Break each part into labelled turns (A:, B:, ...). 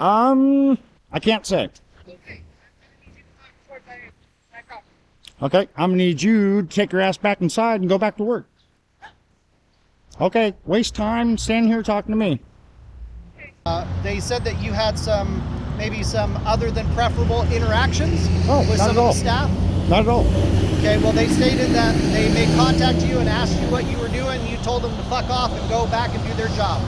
A: I can't say. Okay, I'm gonna need you to take your ass back inside and go back to work. Okay, waste time standing here talking to me.
B: They said that you had maybe some other than preferable interactions with some of the staff.
A: Not at all.
B: Okay, well they stated that they may contact you and ask you what you were doing. You told them to fuck off and go back and do their job.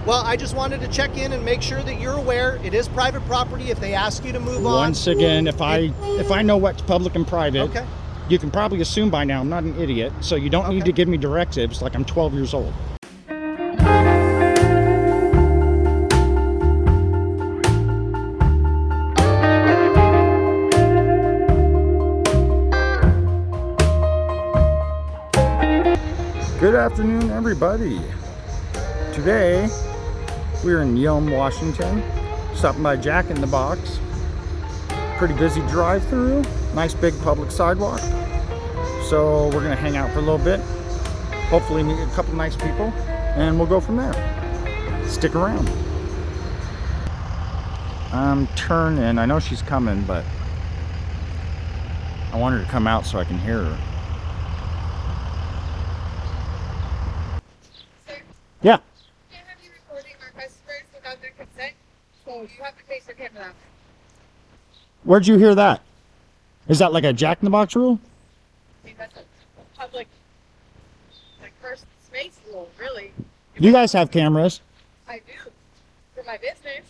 B: Well, I just wanted to check in and make sure that you're aware it is private property. If they ask you to move on.
A: Once again, if I know what's public and private,
B: okay.
A: You can probably assume by now I'm not an idiot, so you don't need to give me directives like I'm 12 years old. Good afternoon, everybody. Today, we're in Yelm, Washington, stopping by Jack in the Box. Pretty busy drive-through, nice big public sidewalk. So we're gonna hang out for a little bit, hopefully meet a couple nice people, and we'll go from there. Stick around. I'm turning, I know she's coming, but I want her to come out so I can hear her. Yeah.
C: We can't have you recording our customers without their consent, so you have to face your camera.
A: Where'd you hear that? Is that like a Jack in the Box rule?
C: I mean, that's a public, like, first space rule, really.
A: You guys have cameras.
C: I do. For my business.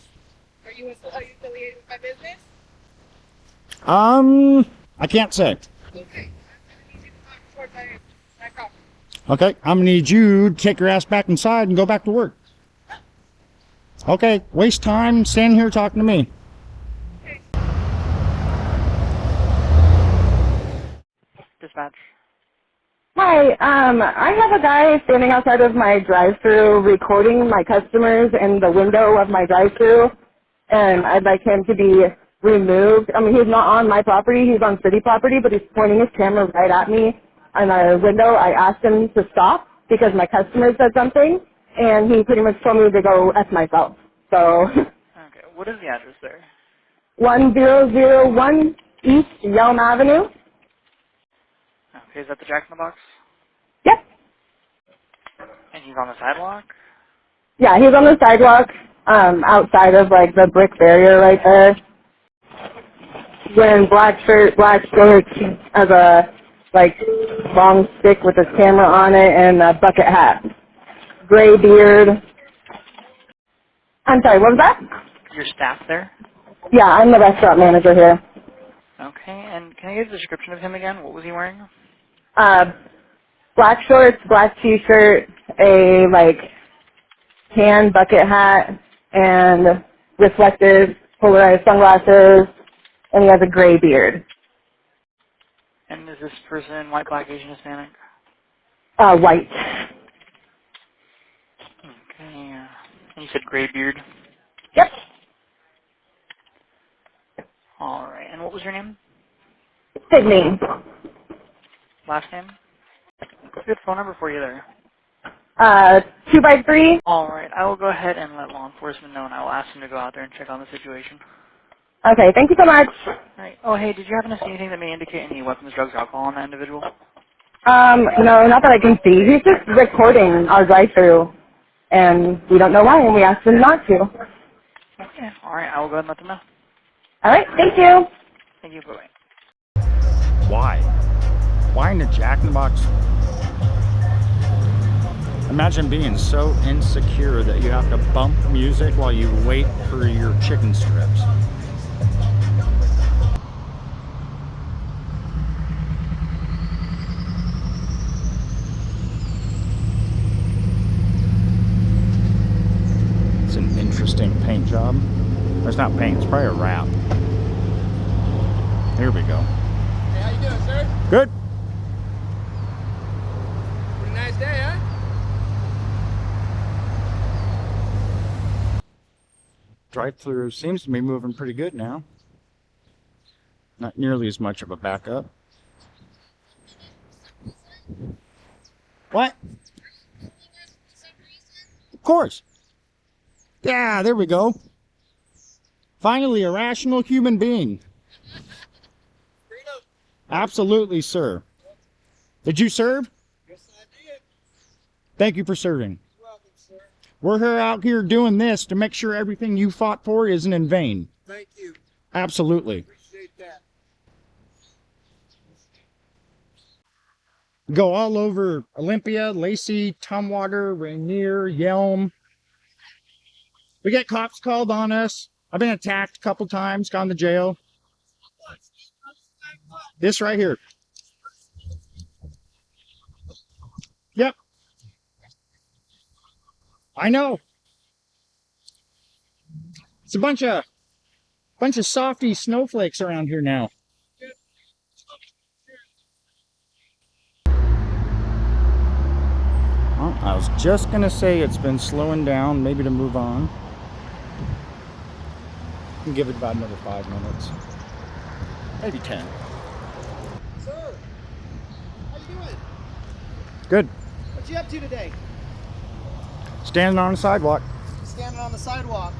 C: Are you affiliated with my business?
A: I can't say.
C: Okay. I'm going to need you to talk toward my property.
A: Okay, I'm gonna need you to take your ass back inside and go back to work. Okay, waste time standing here talking to me.
D: Dispatch.
E: Hi, I have a guy standing outside of my drive-thru recording my customers in the window of my drive-thru, and I'd like him to be removed. I mean, he's not on my property, he's on city property, but he's pointing his camera right at me on a window. I asked him to stop because my customer said something, and he pretty much told me to go F myself. So,
D: Okay, what is the address there?
E: 1001 East Yelm Avenue.
D: Okay, is that the Jack in the Box?
E: Yep.
D: And he's on the sidewalk?
E: Yeah, he's on the sidewalk, outside of, like, the brick barrier right there. Wearing black shirt, black shorts, has a, like, long stick with his camera on it, and a bucket hat. Gray beard. I'm sorry, what was that?
D: Your staff there?
E: Yeah, I'm the restaurant manager here.
D: Okay, and can I get a description of him again? What was he wearing?
E: Black shorts, black t-shirt, a, like, tan bucket hat, and reflective polarized sunglasses, and he has a gray beard.
D: And is this person white, black, Asian, Hispanic?
E: White.
D: Okay, and you said gray beard?
E: Yep.
D: Alright, and what was your name?
E: Sydney.
D: Last name? What's a good phone number for you there?
E: 2x3.
D: Alright, I will go ahead and let law enforcement know, and I will ask them to go out there and check on the situation.
E: Okay, thank you so much.
D: Alright, oh hey, did you happen to see anything that may indicate any weapons, drugs, alcohol on that individual?
E: No, not that I can see. He's just recording our drive-thru, and we don't know why, and we asked him not to.
D: Okay, alright, I will go ahead and let them know.
E: All right, thank you.
D: Thank you, bye-bye.
A: Why? Why in a Jack in the Box? Imagine being so insecure that you have to bump music while you wait for your chicken strips. It's an interesting paint job. It's not paint, it's probably a wrap. Here we go.
F: Hey, how you doing, sir?
A: Good.
F: Pretty nice day, huh?
A: Drive-through seems to be moving pretty good now. Not nearly as much of a backup. What? Of course. Yeah, there we go. Finally, a rational human being.
F: Freedom.
A: Absolutely, sir. Did you serve?
F: Yes, I did.
A: Thank you for serving.
F: Welcome, sir.
A: We're here out here doing this to make sure everything you fought for isn't in vain.
F: Thank you.
A: Absolutely.
F: Appreciate that.
A: Go all over Olympia, Lacey, Tumwater, Rainier, Yelm. We get cops called on us. I've been attacked a couple times, gone to jail. This right here. Yep. I know. It's a bunch of softy snowflakes around here now. Well, I was just gonna say it's been slowing down, maybe to move on. Can give it about another 5 minutes, maybe 10.
B: Sir, how you doing?
A: Good.
B: What you up to today?
A: Standing on the sidewalk.
B: Standing on the sidewalk.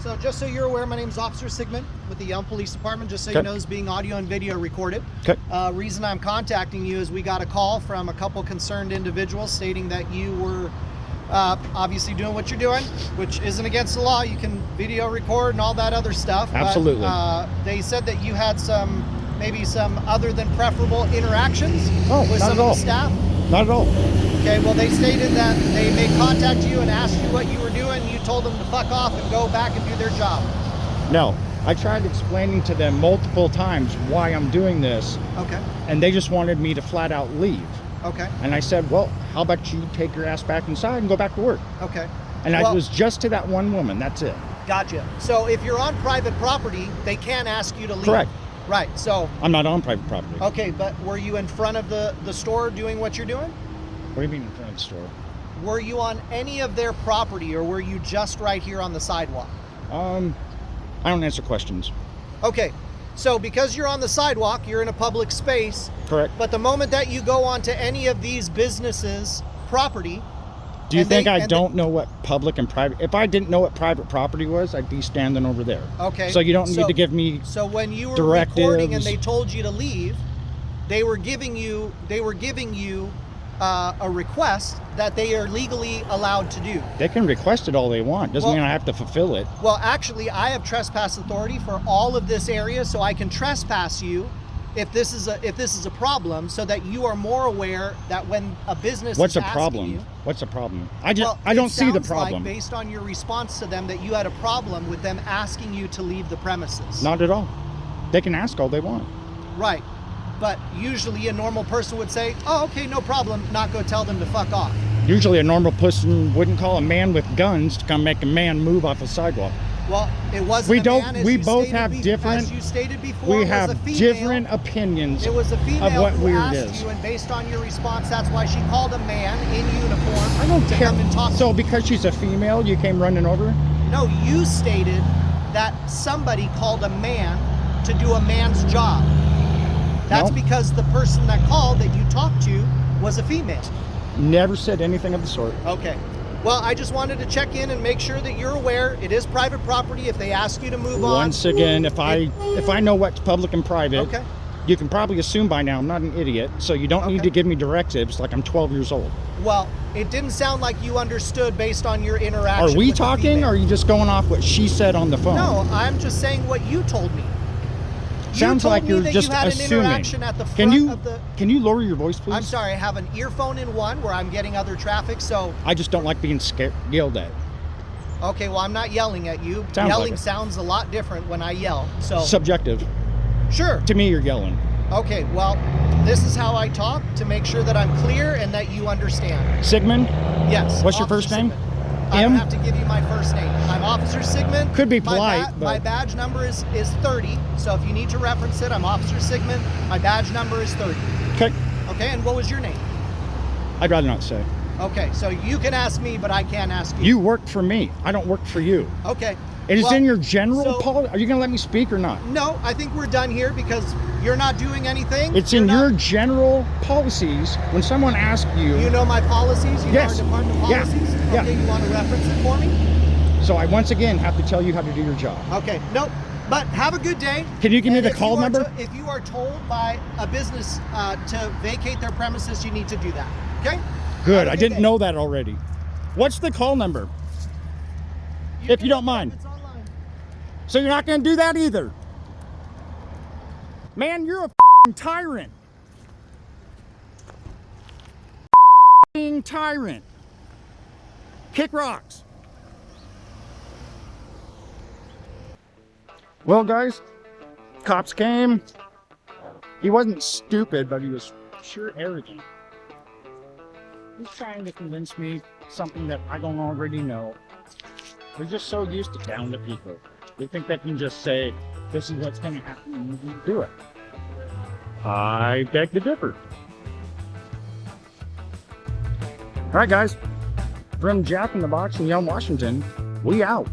B: So just so you're aware, my name's Officer Sigmund with the Yelm Police Department, just so you
A: Okay.
B: know, is being audio and video recorded.
A: Okay.
B: Reason I'm contacting you is we got a call from a couple concerned individuals stating that you were obviously doing what you're doing, which isn't against the law. You can video record and all that other stuff.
A: Absolutely.
B: But, they said that you had maybe some other than preferable interactions
A: Oh,
B: with
A: not
B: some
A: at
B: of
A: all.
B: the staff.
A: Not at all.
B: Okay, well, they stated that they may contact you and ask you what you were doing. You told them to fuck off and go back and do their job.
A: No. I tried explaining to them multiple times why I'm doing this,
B: Okay,
A: and they just wanted me to flat out leave.
B: okay,
A: And I said, well, how about you take your ass back inside and go back to work?
B: okay.
A: And I
B: Well-
A: was just to that one woman. That's it.
B: Gotcha. So if you're on private property, they can't ask you to leave.
A: Correct.
B: Right, so,
A: I'm not on private property.
B: okay, but were you in front of the store doing what you're doing?
A: What do you mean in front of the store?
B: Were you on any of their property, or were you just right here on the sidewalk?
A: I don't answer questions.
B: Okay, so because you're on the sidewalk, you're in a public space,
A: Correct.
B: but the moment that you go onto any of these businesses' property,
A: Do you
B: and
A: think
B: they-
A: I
B: and
A: don't know what public and private... If I didn't know what private property was, I'd be standing over there.
B: okay.
A: So you don't need to give me...
B: So when you were recording and
A: directives.
B: they told you to leave, they were giving you a request that they are legally allowed to do.
A: They can request it all they want. Doesn't
B: Well-
A: mean I have to fulfill it.
B: Well, actually, I have trespass authority for all of this area, so I can trespass you if this is a problem, so that you are more aware that when a business
A: What's
B: is
A: a
B: asking
A: problem?
B: you,
A: What's a problem? I
B: well,
A: don't
B: it
A: see the
B: sounds
A: problem.
B: Like, based on your response to them, that you had a problem with them asking you to leave the premises.
A: Not at all. They can ask all they want.
B: Right. But usually a normal person would say, oh, okay, no problem, not go tell them to fuck off.
A: Usually a normal person wouldn't call a man with guns to come make a man move off a sidewalk.
B: Well, it wasn't
A: We
B: a
A: don't-
B: man, as
A: we
B: you
A: both
B: stated
A: have different-
B: As you stated before,
A: We
B: it was a
A: have
B: female.
A: different opinions
B: It was a female
A: of what
B: who
A: weird
B: asked
A: is.
B: you, and based on your response, that's why she called a man in uniform
A: I don't
B: to
A: care.
B: come and talk
A: So
B: to you.
A: because she's a female, you came running over?
B: No, you stated that somebody called a man to do a man's job. That's
A: No.
B: because the person that called that you talked to was a female.
A: Never said anything of the sort.
B: Okay. Well, I just wanted to check in and make sure that you're aware it is private property. If they ask you to move on.
A: Once again, if I know what's public and private,
B: Okay.
A: you can probably assume by now I'm not an idiot, so you don't need
B: Okay.
A: to give me directives like I'm 12 years old.
B: Well, it didn't sound like you understood based on your interaction.
A: Are we
B: with the
A: talking,
B: female.
A: or are you just going off what she said on the phone?
B: No, I'm just saying what you told me.
A: Sounds
B: you told
A: like
B: me
A: you're
B: that
A: just
B: you had
A: assuming.
B: An interaction at the front
A: Can you
B: of the.
A: can you lower your voice, please?
B: I'm sorry, I have an earphone in one where I'm getting other traffic. So,
A: I just don't like being scared, yelled at.
B: okay, well, I'm not yelling at you.
A: Sounds
B: Yelling
A: like it.
B: sounds a lot different when I yell. So,
A: Subjective.
B: sure.
A: To me, you're yelling.
B: Okay, well, this is how I talk to make sure that I'm clear and that you understand.
A: Sigmund?
B: Yes.
A: What's your
B: Officer
A: first name?
B: Sigmund. I don't
A: M?
B: have to give you my first name. I'm Officer Sigmund.
A: Could be
B: My
A: polite, but-
B: my badge number is 30. So if you need to reference it, I'm Officer Sigmund. My badge number is 30.
A: Okay.
B: Okay, and what was your name?
A: I'd rather not say.
B: Okay, so you can ask me, but I can't ask you.
A: You work for me. I don't work for you.
B: Okay.
A: It is
B: Well,
A: in your general
B: so-
A: policy. Are you going to let me speak or not?
B: No, I think we're done here because you're not doing anything.
A: It's
B: You're
A: in your
B: not-
A: general policies. When someone asks you,
B: You know my policies? You
A: Yes.
B: know our department
A: Yeah.
B: policies?
A: Yeah.
B: Okay, you want to reference it for me?
A: So I once again have to tell you how to do your job.
B: Okay, nope. But have a good day.
A: Can you give me
B: And
A: the
B: if
A: call
B: you are
A: number?
B: if you are told by a business to vacate their premises, you need to do that. Okay?
A: Good.
B: Have a
A: I
B: good
A: didn't
B: day.
A: know that already. What's the call number? If you don't mind.
B: It's online.
A: So you're not going to do that either. Man, you're a tyrant. Tyrant. Kick rocks. Well, guys, cops came. He wasn't stupid, but he was sure arrogant. He's trying to convince me something that I don't already know. They're just so used to down to people. They think they can just say, this is what's going to happen, and you do it. I beg to differ. All right, guys. From Jack in the Box in Yelm, Washington, we out.